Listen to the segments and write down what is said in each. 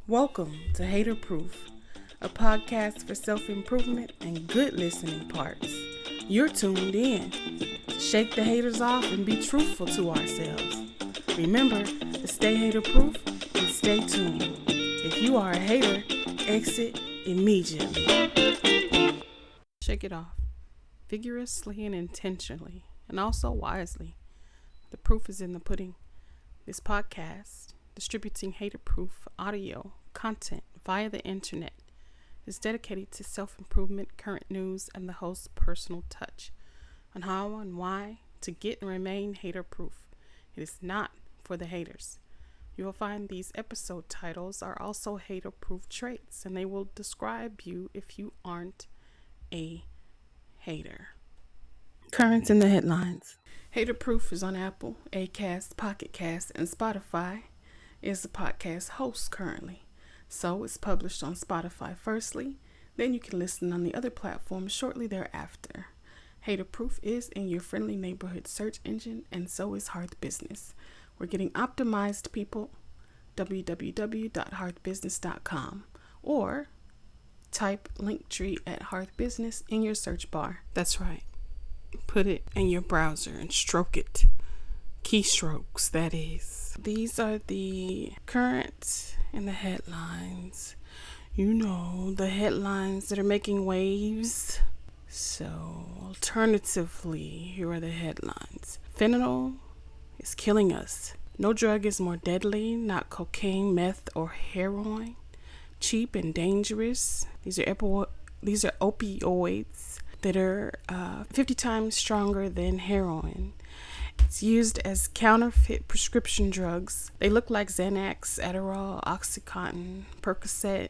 Welcome to Hater Proof, a podcast for self-improvement and good listening parts. You're tuned in. Shake the haters off and be truthful to ourselves. Remember to stay hater proof and stay tuned. If you are a hater, exit immediately. Shake it off, vigorously and intentionally, and also wisely. The proof is in the pudding. This podcast, distributing hater-proof audio content via the internet, is dedicated to self-improvement, current news, and the host's personal touch on how and why to get and remain hater-proof. It is not for the haters. You will find these episode titles are also hater-proof traits, and they will describe you if you aren't a hater. Currents in the headlines. Hater Proof is on Apple, Acast, Pocket Cast, and Spotify. Is the podcast host currently. So it's published on Spotify firstly, then you can listen on the other platforms shortly thereafter. Hater Proof is in your friendly neighborhood search engine, and so is Hearth Business. We're getting optimized, people. www.hearthbusiness.com or type Linktree at Hearth Business in your search bar. That's right. Put it in your browser and stroke it. Keystrokes, that is. These are the current and the headlines. You know, the headlines that are making waves. So, alternatively, here are the headlines. Fentanyl is killing us. No drug is more deadly, not cocaine, meth, or heroin. Cheap and dangerous. These are opioids that are 50 times stronger than heroin. It's used as counterfeit prescription drugs. They look like Xanax, Adderall, Oxycontin, Percocet.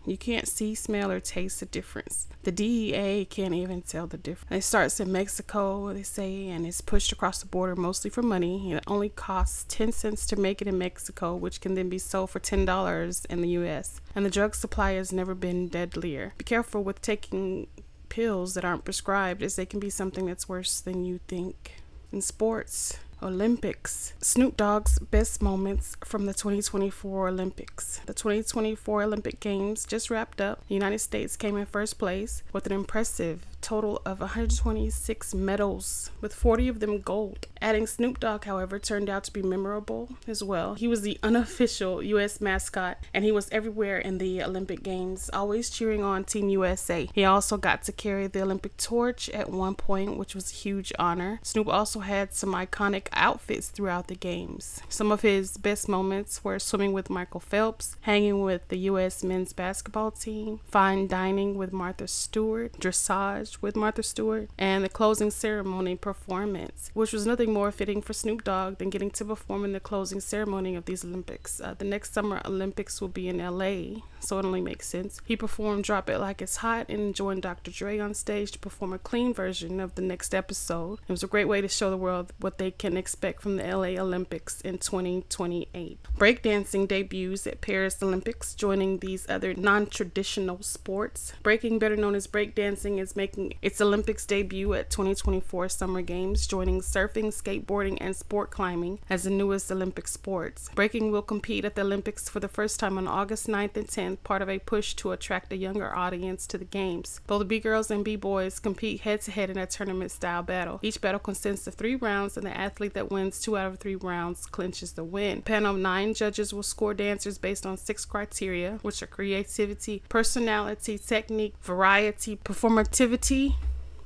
You can't see, smell, or taste the difference. The DEA can't even tell the difference. It starts in Mexico, they say, and it's pushed across the border mostly for money. It only costs 10 cents to make it in Mexico, which can then be sold for $10 in the U.S. And the drug supply has never been deadlier. Be careful with taking pills that aren't prescribed, as they can be something that's worse than you think. In sports, Olympics. Snoop Dogg's best moments from the 2024 Olympics. The 2024 Olympic Games just wrapped up. The United States came in first place with an impressive total of 126 medals, with 40 of them gold. Adding Snoop Dogg, however, turned out to be memorable as well. He was the unofficial U.S. mascot, and he was everywhere in the Olympic Games, always cheering on Team USA. He also got to carry the Olympic torch at one point, which was a huge honor. Snoop also had some iconic outfits throughout the games. Some of his best moments were swimming with Michael Phelps, hanging with the U.S. men's basketball team, fine dining with Martha Stewart, dressage with Martha Stewart, and the closing ceremony performance, which was nothing more fitting for Snoop Dogg than getting to perform in the closing ceremony of these Olympics. The next summer Olympics will be in LA, so it only makes sense. He performed Drop It Like It's Hot and joined Dr. Dre on stage to perform a clean version of the next episode. It was a great way to show the world what they can expect from the LA Olympics in 2028. Breakdancing debuts at Paris Olympics, joining these other non-traditional sports. Breaking, better known as breakdancing, is making its Olympics debut at 2024 Summer Games, joining surfing, skateboarding, and sport climbing as the newest Olympic sports. Breaking will compete at the Olympics for the first time on August 9th and 10th, part of a push to attract a younger audience to the games. Though the B-girls and B-boys compete head-to-head in a tournament-style battle. Each battle consists of 3 rounds, and the athlete that wins 2 out of 3 rounds clinches the win. A panel of 9 judges will score dancers based on 6 criteria, which are creativity, personality, technique, variety, performativity,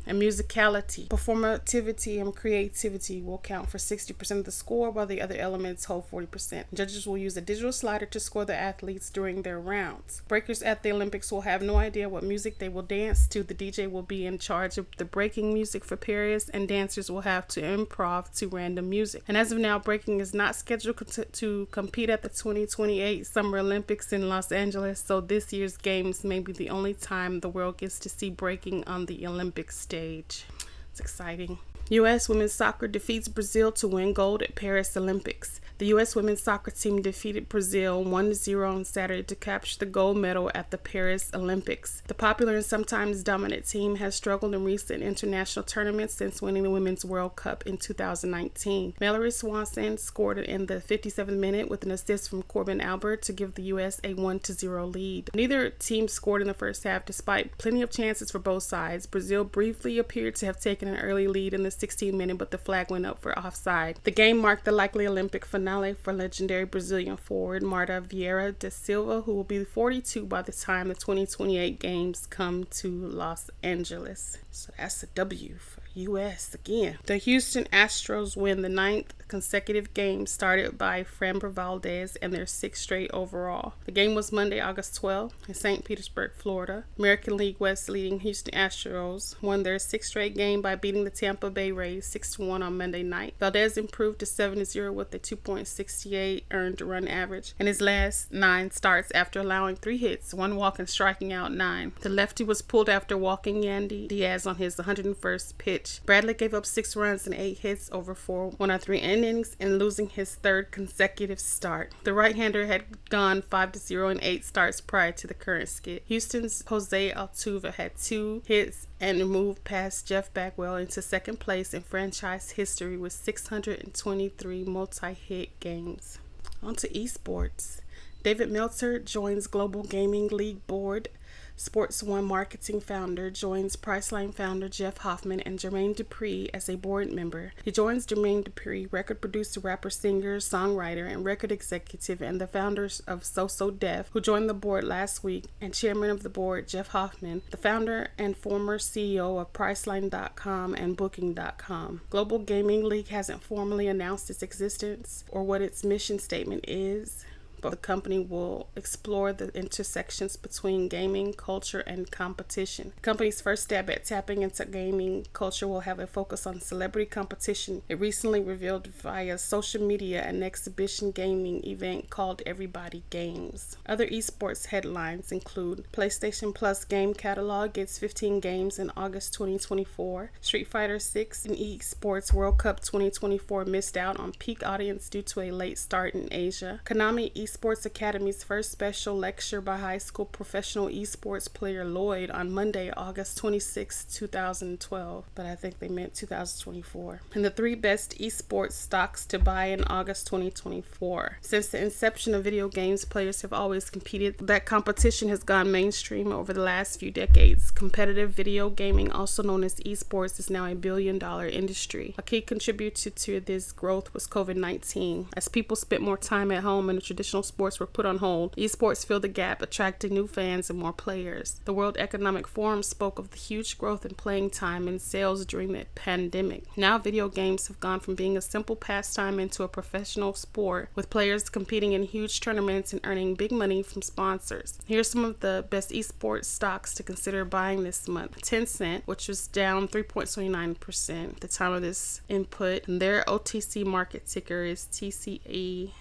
and musicality. Performativity and creativity will count for 60% of the score, while the other elements hold 40%. Judges will use a digital slider to score the athletes during their rounds. Breakers at the Olympics will have no idea what music they will dance to. The DJ will be in charge of the breaking music for Paris, and dancers will have to improv to random music. And as of now, breaking is not scheduled to compete at the 2028 Summer Olympics in Los Angeles, so this year's games may be the only time the world gets to see breaking on the Olympic stage. It's exciting. U.S. women's soccer defeats Brazil to win gold at Paris Olympics. The U.S. women's soccer team defeated Brazil 1-0 on Saturday to capture the gold medal at the Paris Olympics. The popular and sometimes dominant team has struggled in recent international tournaments since winning the Women's World Cup in 2019. Mallory Swanson scored in the 57th minute with an assist from Corbin Albert to give the U.S. a 1-0 lead. Neither team scored in the first half despite plenty of chances for both sides. Brazil briefly appeared to have taken an early lead in the 16th minute, but the flag went up for offside. The game marked the likely Olympic finale for legendary Brazilian forward Marta Vieira da Silva, who will be 42 by the time the 2028 games come to Los Angeles. So that's a W for U.S. again. The Houston Astros win the 9th consecutive game started by Framber Valdez and their 6th straight overall. The game was Monday, August 12th in St. Petersburg, Florida. American League West leading Houston Astros won their 6th straight game by beating the Tampa Bay Rays 6-1 on Monday night. Valdez improved to 7-0 with a 2.68 earned run average in his last 9 starts after allowing 3 hits, 1 walk, and striking out 9. The lefty was pulled after walking Yandy Diaz on his 101st pitch. Bradley gave up 6 runs and 8 hits over 4 1-3 innings and losing his 3rd consecutive start. The right-hander had gone 5-0 in 8 starts prior to the current skid. Houston's Jose Altuve had 2 hits and moved past Jeff Bagwell into 2nd place in franchise history with 623 multi-hit games. On to esports. David Meltzer joins Global Gaming League Board. Sports One marketing founder joins Priceline founder Jeff Hoffman and Jermaine Dupri as a board member. He joins Jermaine Dupri, record producer, rapper, singer, songwriter, and record executive, and the founders of So Def, who joined the board last week, and chairman of the board, Jeff Hoffman, the founder and former CEO of Priceline.com and Booking.com. Global Gaming League hasn't formally announced its existence or what its mission statement is, but the company will explore the intersections between gaming, culture, and competition. The company's first stab at tapping into gaming culture will have a focus on celebrity competition. It recently revealed via social media an exhibition gaming event called Everybody Games. Other esports headlines include PlayStation Plus game catalog gets 15 games in August 2024. Street Fighter 6 in esports World Cup 2024 missed out on peak audience due to a late start in Asia. Konami Esports Academy's first special lecture by high school professional esports player Lloyd on Monday, August 26, 2012, but I think they meant 2024. And the 3 best esports stocks to buy in August 2024. Since the inception of video games, players have always competed. That competition has gone mainstream over the last few decades. Competitive video gaming, also known as esports, is now a billion-dollar industry. A key contributor to this growth was COVID-19. As people spent more time at home and the traditional sports were put on hold, esports filled the gap, attracting new fans and more players. The World Economic Forum spoke of the huge growth in playing time and sales during the pandemic. Now video games have gone from being a simple pastime into a professional sport, with players competing in huge tournaments and earning big money from sponsors. Here's some of the best esports stocks to consider buying this month. Tencent, which was down 3.29% at the time of this input, and their OTC market ticker is TCEHY.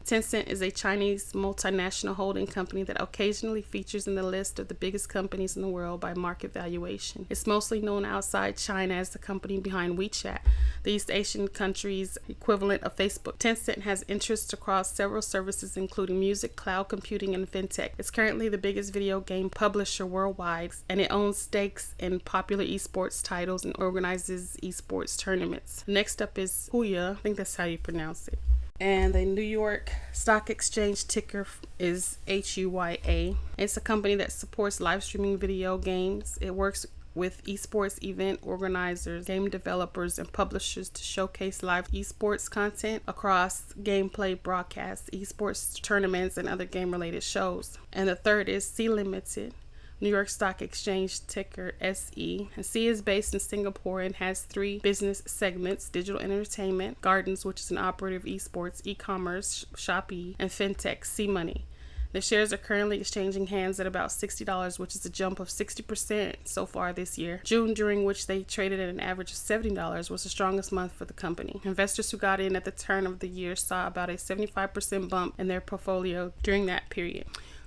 Tencent is a Chinese multinational holding company that occasionally features in the list of the biggest companies in the world by market valuation. It's mostly known outside China as the company behind WeChat, the East Asian country's equivalent of Facebook. Tencent has interests across several services including music, cloud computing, and fintech. It's currently the biggest video game publisher worldwide, and it owns stakes in popular esports titles and organizes esports tournaments. Next up is Huya, I think that's how you pronounce it. And the New York Stock Exchange ticker is HUYA. It's a company that supports live streaming video games. It works with esports event organizers, game developers, and publishers to showcase live esports content across gameplay broadcasts, esports tournaments, and other game-related shows. And the third is C Limited, New York Stock Exchange ticker SE. And C is based in Singapore and has 3 business segments: digital entertainment, Gardens, which is an operative esports, e-commerce, Shopee, and fintech, C-Money. The shares are currently exchanging hands at about $60, which is a jump of 60% so far this year. June, during which they traded at an average of $70, was the strongest month for the company. Investors who got in at the turn of the year saw about a 75% bump in their portfolio during that period.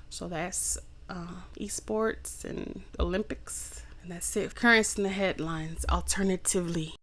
So that's esports and Olympics, and that's it. Currents in the headlines. Alternatively,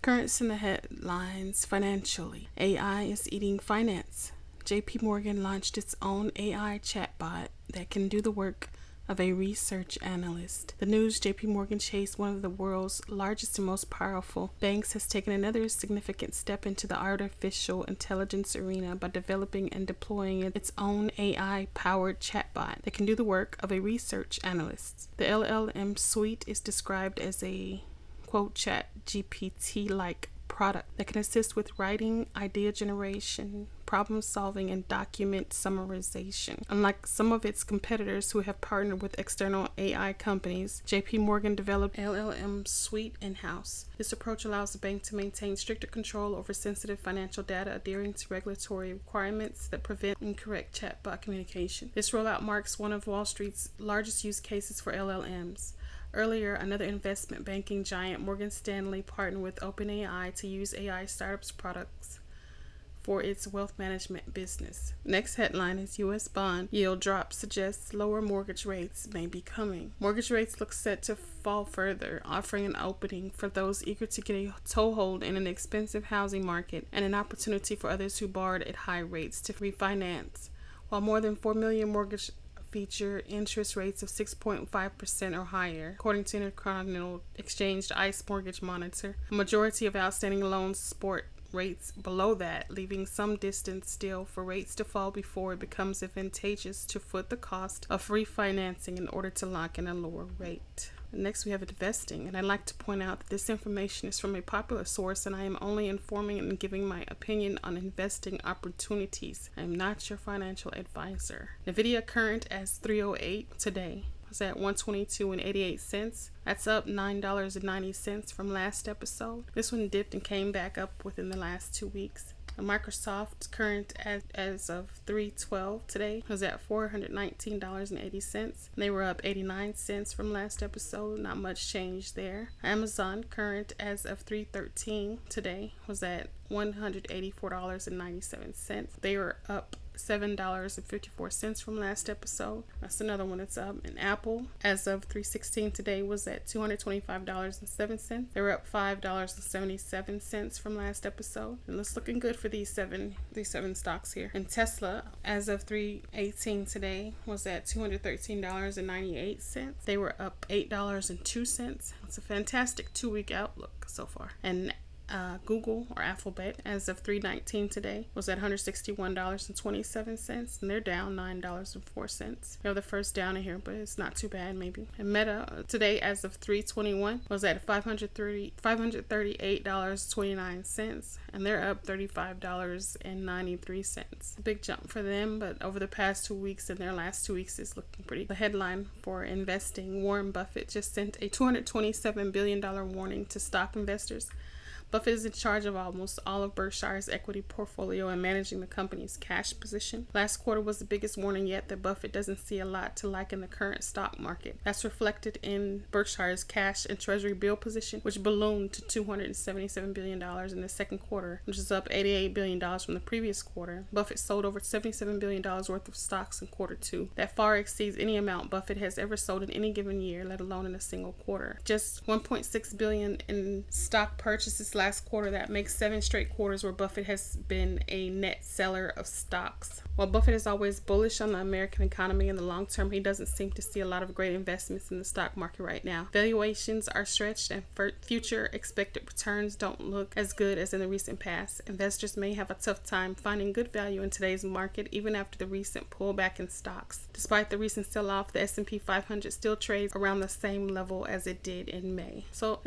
Currents in the headlines financially. AI is eating finance. JP Morgan launched its own AI chatbot that can do the work of a research analyst. The news: JP Morgan Chase, one of the world's largest and most powerful banks, has taken another significant step into the artificial intelligence arena by developing and deploying its own AI-powered chatbot that can do the work of a research analyst. The LLM suite is described as a, quote, chat GPT-like product that can assist with writing, idea generation, problem solving, and document summarization. Unlike some of its competitors who have partnered with external AI companies, JP Morgan developed LLM suite in-house. This approach allows the bank to maintain stricter control over sensitive financial data, adhering to regulatory requirements that prevent incorrect chatbot communication. This rollout marks one of Wall Street's largest use cases for LLMs. Earlier, another investment banking giant, Morgan Stanley, partnered with OpenAI to use AI startups' products for its wealth management business. Next headline is U.S. bond yield drop suggests lower mortgage rates may be coming. Mortgage rates look set to fall further, offering an opening for those eager to get a toehold in an expensive housing market and an opportunity for others who borrowed at high rates to refinance. While more than 4 million mortgage feature interest rates of 6.5% or higher, according to Intercontinental Exchange ICE Mortgage Monitor. A majority of outstanding loans sport rates below that, leaving some distance still for rates to fall before it becomes advantageous to foot the cost of refinancing in order to lock in a lower rate. Next, we have investing, and I'd like to point out that this information is from a popular source, and I am only informing and giving my opinion on investing opportunities. I am not your financial advisor. NVIDIA current as 308 today was at $122.88. That's up $9.90 from last episode. This one dipped and came back up within the last 2 weeks. Microsoft current as of 3/12 today was at $419.80. They were up 89 cents from last episode. Not much change there. Amazon current as of 3/13 today was at $184.97. They were up $7.54 from last episode. That's another one that's up. And Apple, as of 3/16 today, was at $225.07. They were up $5.77 from last episode. And it's looking good for these seven stocks here. And Tesla, as of 3/18 today, was at $213.98. They were up $8.02. It's a fantastic 2-week outlook so far. And Google, or Alphabet, as of 3/19 today, was at $161.27, and they're down $9.04. We have the first down in here, but it's not too bad, maybe. And Meta today, as of 3/21, was at $538.29, and they're up $35.93. A big jump for them, but over the past 2 weeks and their last 2 weeks is looking pretty. The headline for investing: Warren Buffett just sent a $227 billion warning to stock investors. Buffett is in charge of almost all of Berkshire's equity portfolio and managing the company's cash position. Last quarter was the biggest warning yet that Buffett doesn't see a lot to like in the current stock market. That's reflected in Berkshire's cash and treasury bill position, which ballooned to $277 billion in the second quarter, which is up $88 billion from the previous quarter. Buffett sold over $77 billion worth of stocks in quarter two. That far exceeds any amount Buffett has ever sold in any given year, let alone in a single quarter. Just $1.6 billion in stock purchases last quarter. That makes 7 straight quarters where Buffett has been a net seller of stocks. While Buffett is always bullish on the American economy in the long term, he doesn't seem to see a lot of great investments in the stock market right now. Valuations are stretched and future expected returns don't look as good as in the recent past. Investors may have a tough time finding good value in today's market, even after the recent pullback in stocks. Despite the recent sell-off, the S&P 500 still trades around the same level as it did in May. So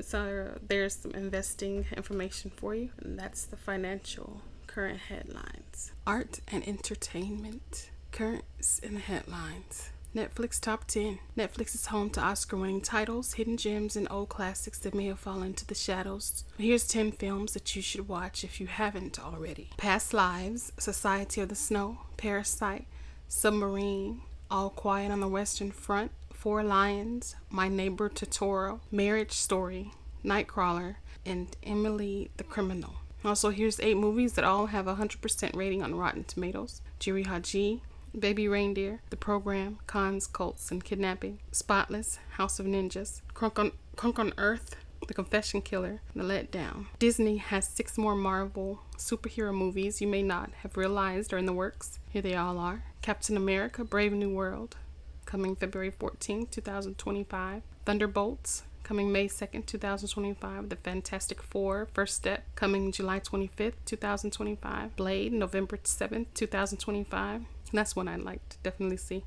there's some investing information for you, and that's the financial current headlines. Art and entertainment. Currents in the headlines. Netflix Top 10. Netflix is home to Oscar-winning titles, hidden gems, and old classics that may have fallen into the shadows. Here's 10 films that you should watch if you haven't already. Past Lives, Society of the Snow, Parasite, Submarine, All Quiet on the Western Front, Four Lions, My Neighbor Totoro, Marriage Story, Nightcrawler, and Emily the Criminal. Also, here's 8 movies that all have a 100% rating on Rotten Tomatoes. Jiri Haji, Baby Reindeer, The Program, Cons, Cults, and Kidnapping, Spotless, House of Ninjas, Crunk on Earth, The Confession Killer, The Letdown. Disney has 6 more Marvel superhero movies you may not have realized are in the works. Here they all are. Captain America, Brave New World, coming February 14th, 2025. Thunderbolts, coming May 2nd, 2025. The Fantastic Four, First Step, coming July 25th, 2025. Blade, November 7th, 2025. That's one I'd like to definitely see.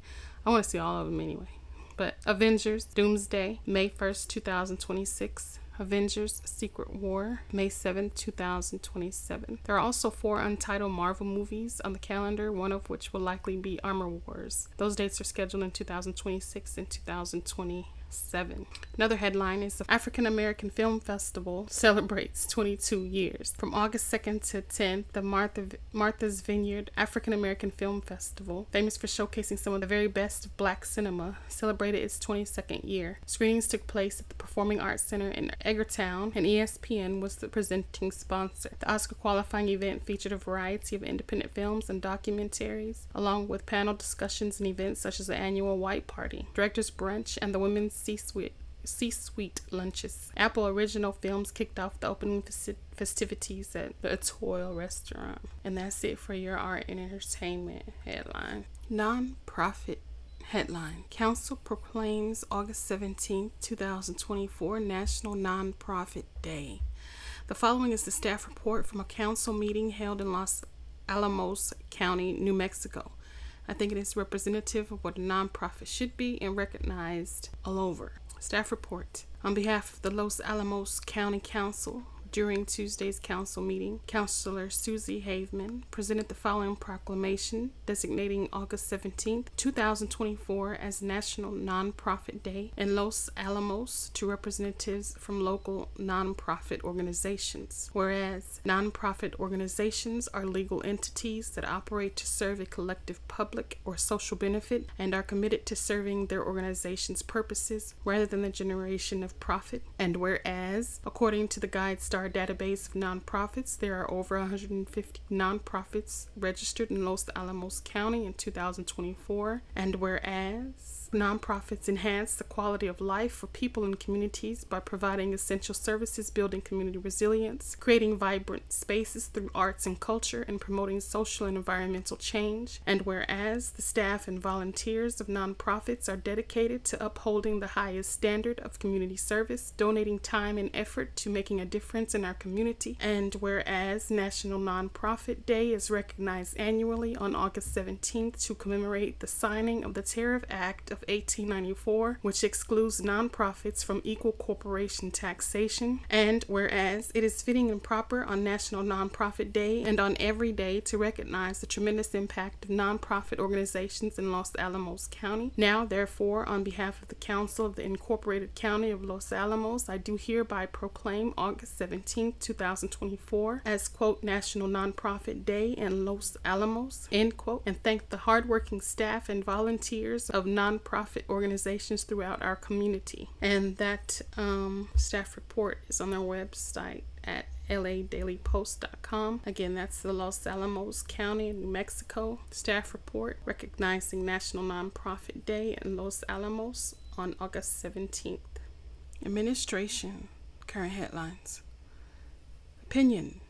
I want to see all of them anyway. But Avengers, Doomsday, May 1st, 2026. Avengers, Secret War, May 7th, 2027. There are also 4 untitled Marvel movies on the calendar, one of which will likely be Armor Wars. Those dates are scheduled in 2026 and 2027. Another headline is the African American Film Festival celebrates 22 years. From August 2nd to 10th, the Martha's Vineyard African American Film Festival, famous for showcasing some of the very best of Black cinema, celebrated its 22nd year. Screenings took place at the Performing Arts Center in Edgartown, and ESPN was the presenting sponsor. The Oscar qualifying event featured a variety of independent films and documentaries, along with panel discussions and events such as the annual White Party, Director's Brunch, and the Women's C-Suite lunches. Apple Original Films kicked off the opening festivities at the Etoile restaurant. And that's it for your art and entertainment headline. Non-profit headline. Council proclaims August 17, 2024 National Non-Profit Day. The following is the staff report from a council meeting held in Alamos County, New Mexico. I think it is representative of what a nonprofit should be and recognized all over. Staff report. On behalf of the Los Alamos County Council, during Tuesday's council meeting, Councilor Susie Haveman presented the following proclamation designating August 17, 2024 as National Nonprofit Day in Los Alamos to representatives from local nonprofit organizations. Whereas nonprofit organizations are legal entities that operate to serve a collective public or social benefit and are committed to serving their organization's purposes rather than the generation of profit. And whereas, according to the GuideStar database of nonprofits, there are over 150 nonprofits registered in Los Alamos County in 2024. And whereas nonprofits enhance the quality of life for people and communities by providing essential services, building community resilience, creating vibrant spaces through arts and culture, and promoting social and environmental change. And whereas the staff and volunteers of nonprofits are dedicated to upholding the highest standard of community service, donating time and effort to making a difference in our community. And whereas National Nonprofit Day is recognized annually on August 17th to commemorate the signing of the Tariff Act of 1894, which excludes nonprofits from equal corporation taxation. And whereas it is fitting and proper on National Nonprofit Day and on every day to recognize the tremendous impact of nonprofit organizations in Los Alamos County. Now, therefore, on behalf of the Council of the Incorporated County of Los Alamos, I do hereby proclaim August 17, 2024 as, quote, National Nonprofit Day in Los Alamos, end quote, and thank the hardworking staff and volunteers of nonprofit organizations throughout our community. And that staff report is on their website at ladailypost.com. Again, that's the Los Alamos County, New Mexico staff report recognizing National Nonprofit Day in Los Alamos on August 17th. Administration. Current headlines. Opinion.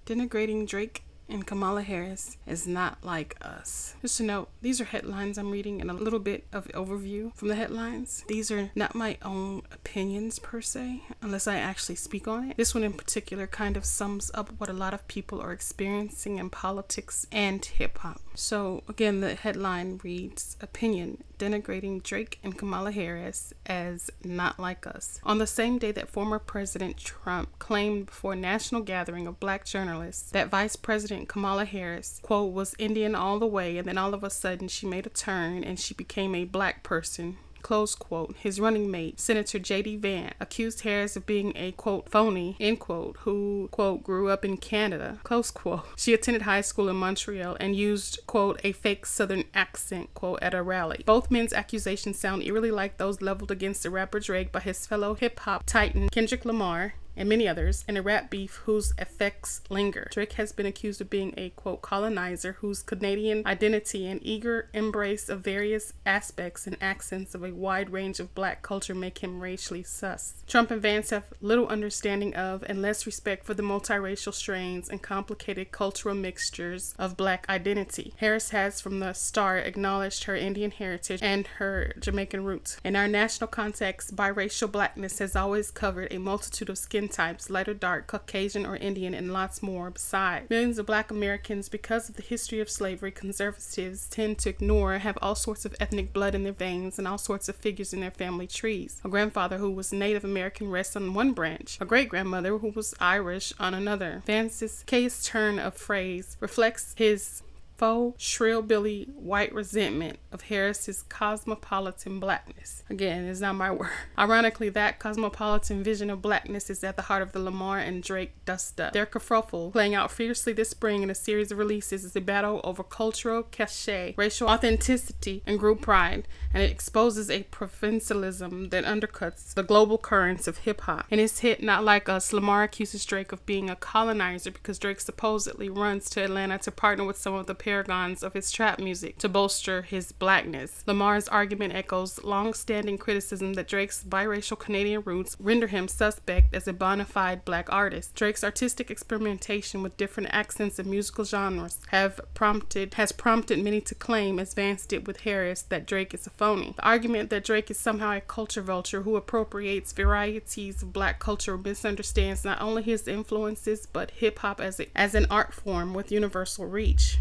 Denigrating Drake and Kamala Harris is not like us. Just to note, these are headlines I'm reading and a little bit of overview from the headlines. These are not my own opinions per se, unless I actually speak on it. This one in particular kind of sums up what a lot of people are experiencing in politics and hip-hop. So again, the headline reads, Opinion, denigrating Drake and Kamala Harris as not like us. On the same day that former President Trump claimed before a national gathering of black journalists that Vice President Kamala Harris, quote, was Indian all the way, and then all of a sudden she made a turn and she became a black person, close quote, his running mate, Senator J.D. Vance, accused Harris of being a, quote, phony, end quote, who, quote, grew up in Canada, close quote. She attended high school in Montreal and used, quote, a fake Southern accent, quote, at a rally. Both men's accusations sound eerily like those leveled against the rapper Drake by his fellow hip-hop titan Kendrick Lamar and many others, and a rap beef whose effects linger. Drake has been accused of being a, quote, colonizer whose Canadian identity and eager embrace of various aspects and accents of a wide range of black culture make him racially sus. Trump and Vance have little understanding of and less respect for the multiracial strains and complicated cultural mixtures of black identity. Harris has from the start acknowledged her Indian heritage and her Jamaican roots. In our national context, biracial blackness has always covered a multitude of skin types, light or dark, Caucasian or Indian, and lots more beside. Millions of black Americans, because of the history of slavery, conservatives tend to ignore, have all sorts of ethnic blood in their veins and all sorts of figures in their family trees. A grandfather who was Native American rests on one branch, a great-grandmother who was Irish on another. Vance's case turn of phrase reflects his faux, shrill-billy white resentment of Harris's cosmopolitan blackness. Again, it's not my word. Ironically, that cosmopolitan vision of blackness is at the heart of the Lamar and Drake dust-up. Their kerfuffle, playing out fiercely this spring in a series of releases, is a battle over cultural cachet, racial authenticity, and group pride, and it exposes a provincialism that undercuts the global currents of hip-hop. In his hit Not Like Us, Lamar accuses Drake of being a colonizer because Drake supposedly runs to Atlanta to partner with some of the paragons of his trap music to bolster his blackness. Lamar's argument echoes long-standing criticism that Drake's biracial Canadian roots render him suspect as a bona fide black artist. Drake's artistic experimentation with different accents and musical genres has prompted many to claim, as Vance did with Harris, that Drake is a phony. The argument that Drake is somehow a culture vulture who appropriates varieties of black culture misunderstands not only his influences but hip-hop as an art form with universal reach.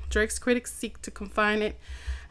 Drake's critics seek to confine it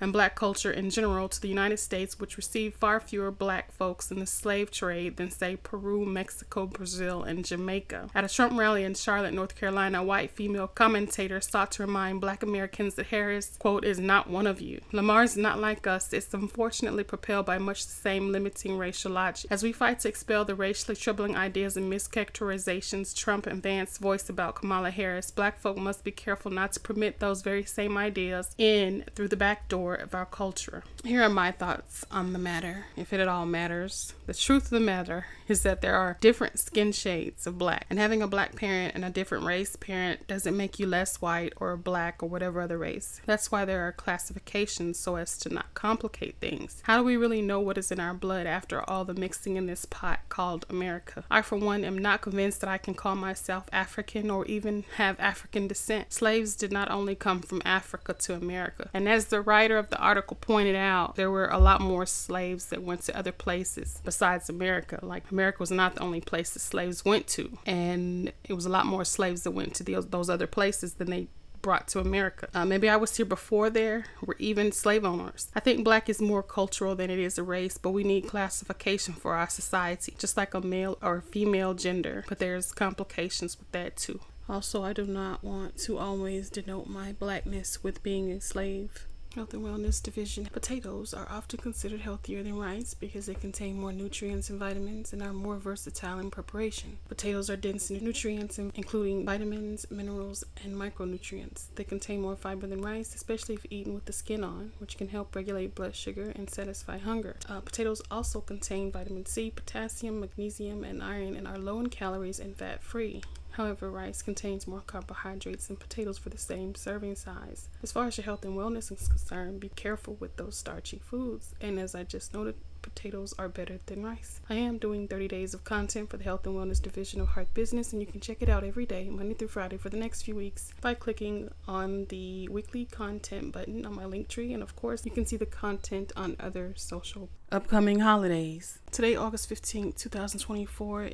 and black culture in general to the United States, which received far fewer black folks in the slave trade than, say, Peru, Mexico, Brazil, and Jamaica. At a Trump rally in Charlotte, North Carolina, a white female commentator sought to remind black Americans that Harris, quote, is not one of you. Lamar's Not Like Us is unfortunately propelled by much the same limiting racial logic. As we fight to expel the racially troubling ideas and mischaracterizations Trump and Vance voiced about Kamala Harris, black folk must be careful not to permit those very same ideas in through the back door of our culture. Here are my thoughts on the matter, if it at all matters. The truth of the matter is that there are different skin shades of black, and having a black parent and a different race parent doesn't make you less white or black or whatever other race. That's why there are classifications, so as to not complicate things. How do we really know what is in our blood after all the mixing in this pot called America? I, for one, am not convinced that I can call myself African or even have African descent. Slaves did not only come from Africa to America, and as the writer of the article pointed out, there were a lot more slaves that went to other places besides America. Like, America was not the only place that slaves went to, and it was a lot more slaves that went to those other places than they brought to America. Maybe I was here before there were even slave owners. I think black is more cultural than it is a race, but we need classification for our society, just like a male or female gender, but there's complications with that too. Also, I do not want to always denote my blackness with being a slave. Health and Wellness Division. Potatoes are often considered healthier than rice because they contain more nutrients and vitamins and are more versatile in preparation. Potatoes are dense in nutrients including vitamins, minerals, and micronutrients. They contain more fiber than rice, especially if eaten with the skin on, which can help regulate blood sugar and satisfy hunger. Potatoes also contain vitamin C, potassium, magnesium, and iron and are low in calories and fat-free. However, rice contains more carbohydrates than potatoes for the same serving size. As far as your health and wellness is concerned, be careful with those starchy foods. And as I just noted, potatoes are better than rice. I am doing 30 days of content for the Health and Wellness Division of Heart Business, and you can check it out every day, Monday through Friday, for the next few weeks by clicking on the weekly content button on my Linktree. And of course, you can see the content on other social upcoming holidays. Today, August 15th, 2024,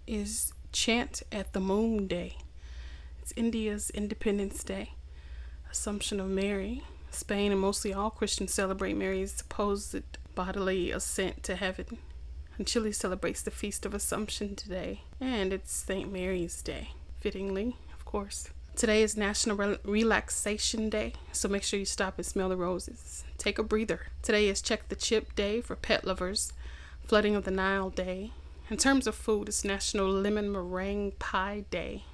is Chant at the Moon Day. It's India's Independence Day. Assumption of Mary. Spain and mostly all Christians celebrate Mary's supposed bodily ascent to heaven. And Chile celebrates the Feast of Assumption today. And it's St. Mary's Day. Fittingly, of course. Today is National Relaxation Day, so make sure you stop and smell the roses. Take a breather. Today is Check the Chip Day for pet lovers. Flooding of the Nile Day. In terms of food, it's National Lemon Meringue Pie Day.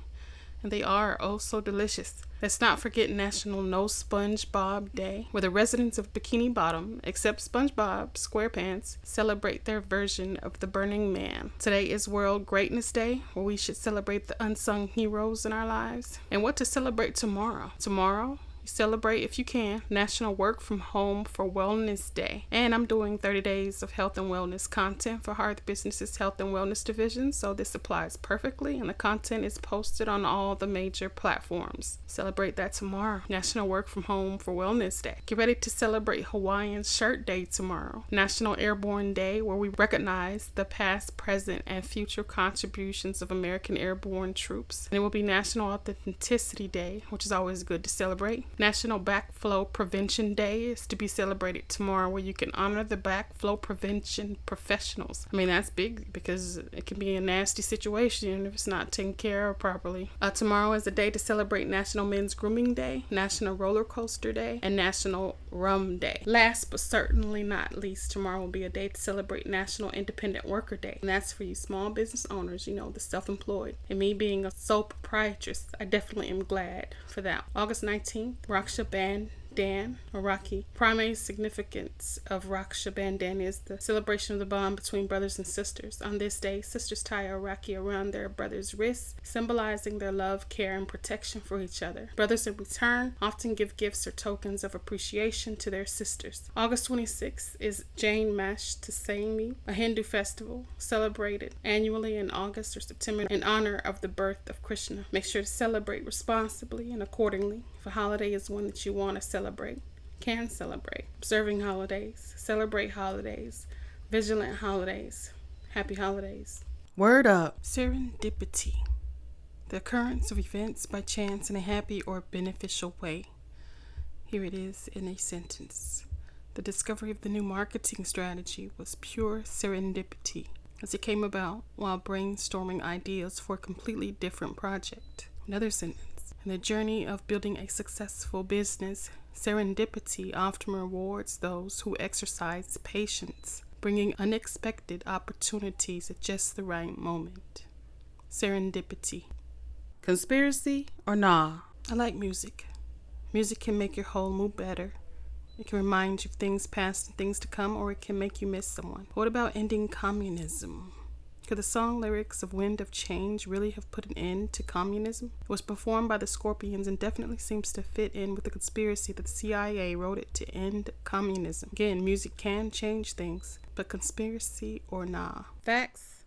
and they are oh so delicious. Let's not forget National No SpongeBob Day, where the residents of Bikini Bottom, except SpongeBob SquarePants, celebrate their version of the Burning Man. Today is World Greatness Day, where we should celebrate the unsung heroes in our lives. And what to celebrate tomorrow? Tomorrow, celebrate, if you can, National Work From Home for Wellness Day. And I'm doing 30 days of health and wellness content for Hearth Business's Health and Wellness Division, so this applies perfectly, and the content is posted on all the major platforms. Celebrate that tomorrow. National Work From Home for Wellness Day. Get ready to celebrate Hawaiian Shirt Day tomorrow. National Airborne Day, where we recognize the past, present, and future contributions of American airborne troops. And it will be National Authenticity Day, which is always good to celebrate. National Backflow Prevention Day is to be celebrated tomorrow, where you can honor the backflow prevention professionals. I mean, that's big because it can be a nasty situation if it's not taken care of properly. Tomorrow is a day to celebrate National Men's Grooming Day, National Roller Coaster Day, and National Rum Day. Last but certainly not least, tomorrow will be a day to celebrate National Independent Worker Day. And that's for you small business owners, the self-employed. And me being a sole proprietress, I definitely am glad for that. August 19th, Raksha Bandhan, or Rakhi. Primary significance of Raksha Bandhan is the celebration of the bond between brothers and sisters. On this day, sisters tie a Rakhi around their brother's wrists, symbolizing their love, care, and protection for each other. Brothers in return often give gifts or tokens of appreciation to their sisters. August 26th is Jain Mashtami, a Hindu festival celebrated annually in August or September in honor of the birth of Krishna. Make sure to celebrate responsibly and accordingly. If a holiday is one that you want to celebrate, can celebrate. Observing holidays, celebrate holidays, vigilant holidays, happy holidays. Word up. Serendipity. The occurrence of events by chance in a happy or beneficial way. Here it is in a sentence. The discovery of the new marketing strategy was pure serendipity, as it came about while brainstorming ideas for a completely different project. Another sentence. In the journey of building a successful business, serendipity often rewards those who exercise patience, bringing unexpected opportunities at just the right moment. Serendipity. Conspiracy or nah? I like music. Music can make your whole mood better. It can remind you of things past and things to come, or it can make you miss someone. What about ending communism? Could the song lyrics of Wind of Change really have put an end to communism? It was performed by the Scorpions and definitely seems to fit in with the conspiracy that the CIA wrote it to end communism. Again, music can change things, but conspiracy or nah? Facts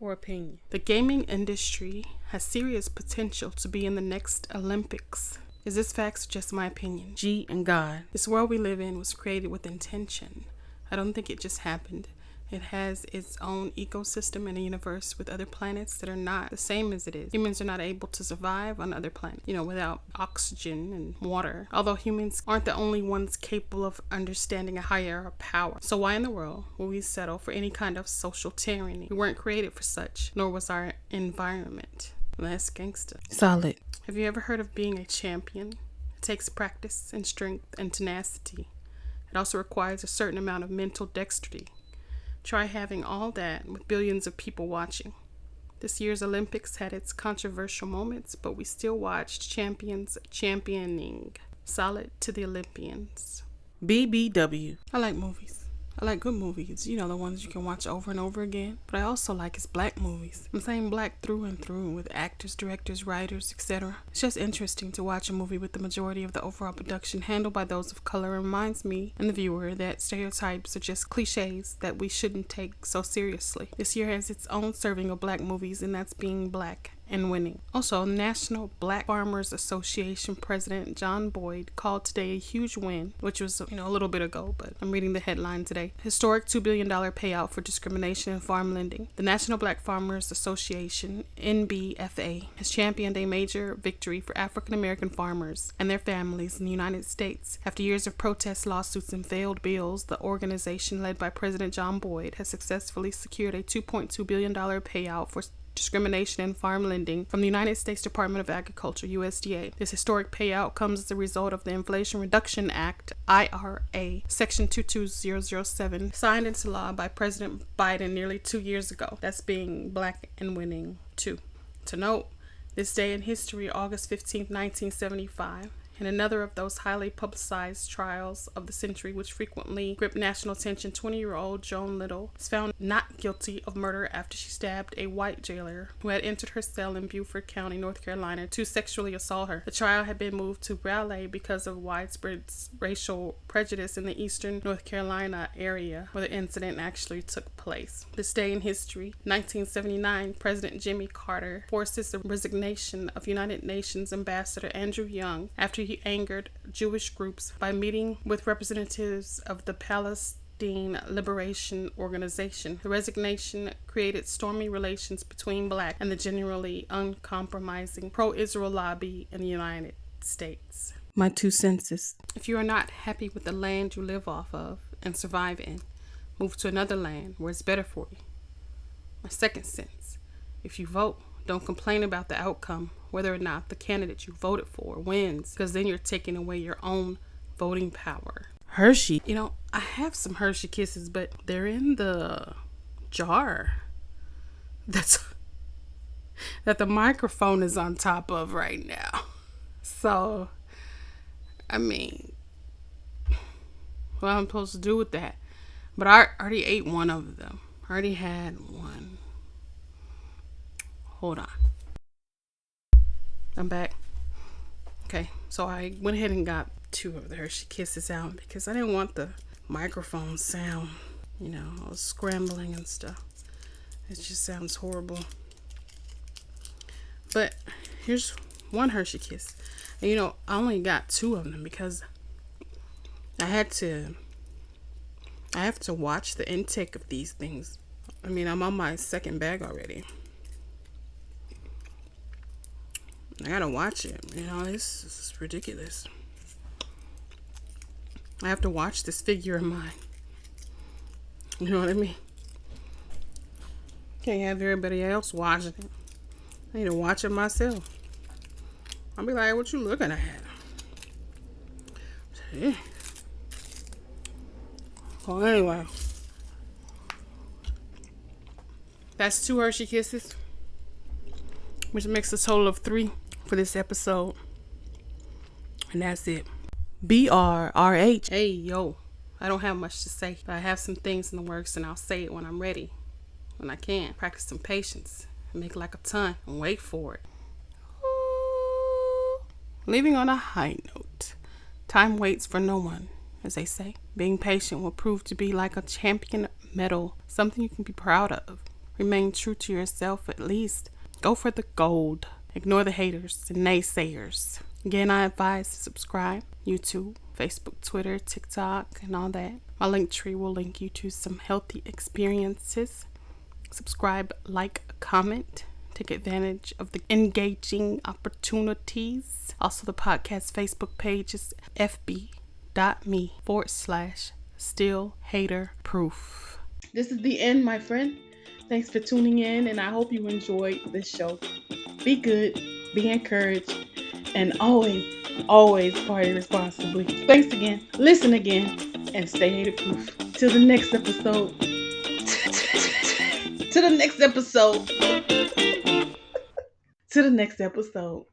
or opinion? The gaming industry has serious potential to be in the next Olympics. Is this facts or just my opinion? G and God. This world we live in was created with intention. I don't think it just happened. It has its own ecosystem in a universe with other planets that are not the same as it is. Humans are not able to survive on other planets, without oxygen and water. Although humans aren't the only ones capable of understanding a higher power. So why in the world will we settle for any kind of social tyranny? We weren't created for such, nor was our environment. That's gangster. Solid. Have you ever heard of being a champion? It takes practice and strength and tenacity. It also requires a certain amount of mental dexterity. Try having all that with billions of people watching. This year's Olympics had its controversial moments, but we still watched champions championing. Solid to the Olympians. BBW. I like movies. I like good movies, the ones you can watch over and over again. But I also like is black movies. I'm saying black through and through, with actors, directors, writers, etc. It's just interesting to watch a movie with the majority of the overall production handled by those of color. It reminds me and the viewer that stereotypes are just cliches that we shouldn't take so seriously. This year has its own serving of black movies, and that's being black and winning. Also, National Black Farmers Association President John Boyd called today a huge win, which was, a little bit ago, but I'm reading the headline today. Historic $2 billion payout for discrimination in farm lending. The National Black Farmers Association, NBFA, has championed a major victory for African American farmers and their families in the United States. After years of protests, lawsuits, and failed bills, the organization led by President John Boyd has successfully secured a $2.2 billion payout for discrimination in farm lending from the United States Department of Agriculture, USDA. This historic payout comes as a result of the Inflation Reduction Act, IRA, Section 22007, signed into law by President Biden nearly 2 years ago. That's being black and winning too. To note, This day in history, August 15th, 1975. In another of those highly publicized trials of the century which frequently grip national attention, 20-year-old Joan Little is found not guilty of murder after she stabbed a white jailer who had entered her cell in Beaufort County, North Carolina, to sexually assault her. The trial had been moved to Raleigh because of widespread racial prejudice in the eastern North Carolina area where the incident actually took place. This day in history, 1979, President Jimmy Carter forces the resignation of United Nations Ambassador Andrew Young after he angered Jewish groups by meeting with representatives of the Palestine Liberation Organization. The resignation created stormy relations between Black and the generally uncompromising pro-Israel lobby in the United States. My 2 cents is, if you are not happy with the land you live off of and survive in, move to another land where it's better for you. My 2nd cents, if you vote, don't complain about the outcome, whether or not the candidate you voted for wins, because then you're taking away your own voting power. Hershey. I have some Hershey Kisses, but they're in the jar that the microphone is on top of right now. So, what I'm supposed to do with that? But I already ate one of them. I already had one. Hold on. I'm back. Okay, so I went ahead and got 2 of the Hershey Kisses out because I didn't want the microphone sound. I was scrambling and stuff. It just sounds horrible. But here's one Hershey Kiss. And I only got 2 of them because I have to watch the intake of these things. I'm on my 2nd bag already. I gotta watch it. This is ridiculous. I have to watch this figure of mine. You know what I mean? Can't have everybody else watching it. I need to watch it myself. I'll be like, what you looking at? Yeah. Well, anyway. That's 2 Hershey Kisses, which makes a total of 3 for this episode. And that's it. B.R.R.H. Hey, yo. I don't have much to say, but I have some things in the works, and I'll say it when I'm ready. When I can. Practice some patience. And make like a ton. And wait for it. Ooh. Leaving on a high note. Time waits for no one, as they say. Being patient will prove to be like a champion medal. Something you can be proud of. Remain true to yourself at least. Go for the gold. Ignore the haters and naysayers. Again, I advise to subscribe. YouTube, Facebook, Twitter, TikTok, and all that. My link tree will link you to some healthy experiences. Subscribe, like, comment. Take advantage of the engaging opportunities. Also, the podcast Facebook page is fb.me/stillhaterproof. This is the end, my friend. Thanks for tuning in, and I hope you enjoyed this show. Be good, be encouraged, and always party responsibly. Thanks again. Listen again, and stay hater-proof. Till the next episode. To the next episode.